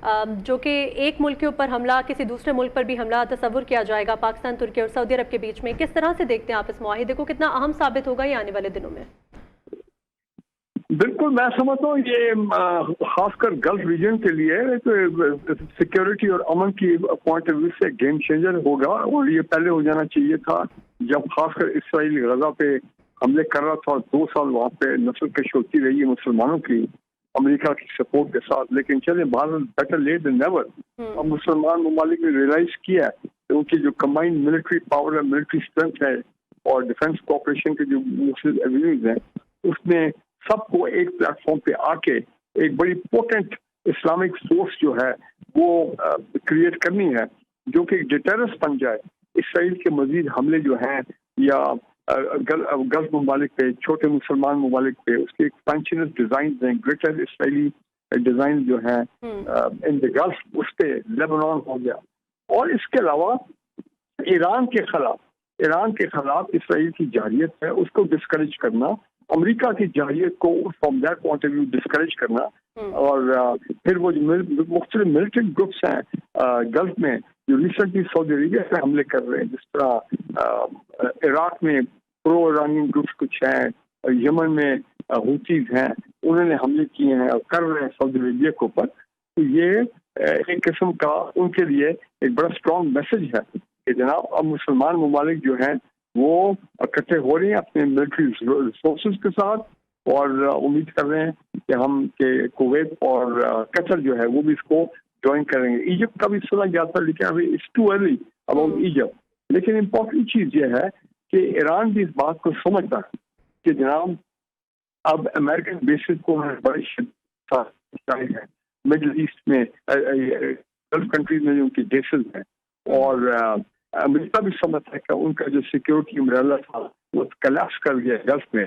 جو کہ ایک ملک کے اوپر حملہ کسی دوسرے ملک پر بھی حملہ تصور کیا جائے گا پاکستان، ترکی اور سعودی عرب کے بیچ میں، کس طرح سے دیکھتے ہیں آپ اس معاہدے کو؟ کتنا اہم ثابت ہوگا یہ آنے والے دنوں میں؟ بالکل، میں سمجھتا ہوں یہ خاص کر گلف ریجن کے لیے سیکیورٹی اور امن کی پوائنٹ آف ویو سے گیم چینجر ہوگا، اور یہ پہلے ہو جانا چاہیے تھا جب خاص کر اسرائیل غزہ پہ حملے کر رہا تھا، 2 سال وہاں پہ نسل کش ہوتی رہی ہے مسلمانوں کی امریکہ کی سپورٹ کے ساتھ، لیکن چلے بہرحال بیٹر لیٹ دین نیور۔ اب مسلمان ممالک نے ریئلائز کیا ہے کہ ان کی جو کمبائنڈ ملٹری پاور ہے، ملٹری اسٹرینتھ ہے، اور ڈیفینس کوآپریشن کے جو مختلف ایونیوز ہیں، اس میں سب کو ایک پلیٹ فارم پہ آ کے ایک بڑی پوٹنٹ اسلامک فورس جو ہے وہ کریٹ کرنی ہے، جو کہ ایک ڈیٹرنس بن جائے اسرائیل کے مزید حملے جو ہیں یا گلف ممالک پہ، چھوٹے مسلمان ممالک پہ۔ اس کے ایکسپینشنسٹ ڈیزائنز ہیں، گریٹر اسرائیلی ڈیزائن جو ہیں ان دی گلف، اس پہ لیبنان ہو گیا، اور اس کے علاوہ ایران کے خلاف اسرائیل کی جارحیت ہے، اس کو ڈسکریج کرنا، امریکہ کی جارحیت کو from that point of view discourage کرنا، اور پھر وہ جو مختلف ملٹری گروپس ہیں گلف میں جو ریسنٹلی سعودی عربیہ سے حملے کر رہے ہیں، جس طرح عراق میں پرو ایرانین گروپس کچھ ہیں، یمن میں ہوتیز ہیں، انہوں نے حملے کیے ہیں اور کر رہے ہیں سعودی عربیہ کے اوپر، تو یہ ایک قسم کا ان کے لیے ایک بڑا اسٹرانگ میسج ہے کہ جناب اب مسلمان ممالک جو ہیں وہ اکٹھے ہو رہے ہیں اپنے ملٹری ریسورسز کے ساتھ، اور امید کر رہے ہیں کہ ہم کہ کویت اور قطر جو ہے وہ بھی اس کو جوائن کریں گے۔ ایجپٹ کا بھی سنا جاتا ہے، لیکن ابھی it's too early about Egypt. لیکن امپورٹنٹ چیز یہ ہے کہ ایران بھی اس بات کو سمجھتا ہے کہ جناب اب امریکن بیسز کو بڑے شدید ہے مڈل ایسٹ میں، گلف کنٹریز میں جو ان کی بیسز ہیں، اور امریکہ بھی سمجھتا ہے کہ ان کا جو سیکیورٹی امبریلا تھا وہ کلیپس کر گیا گلف میں،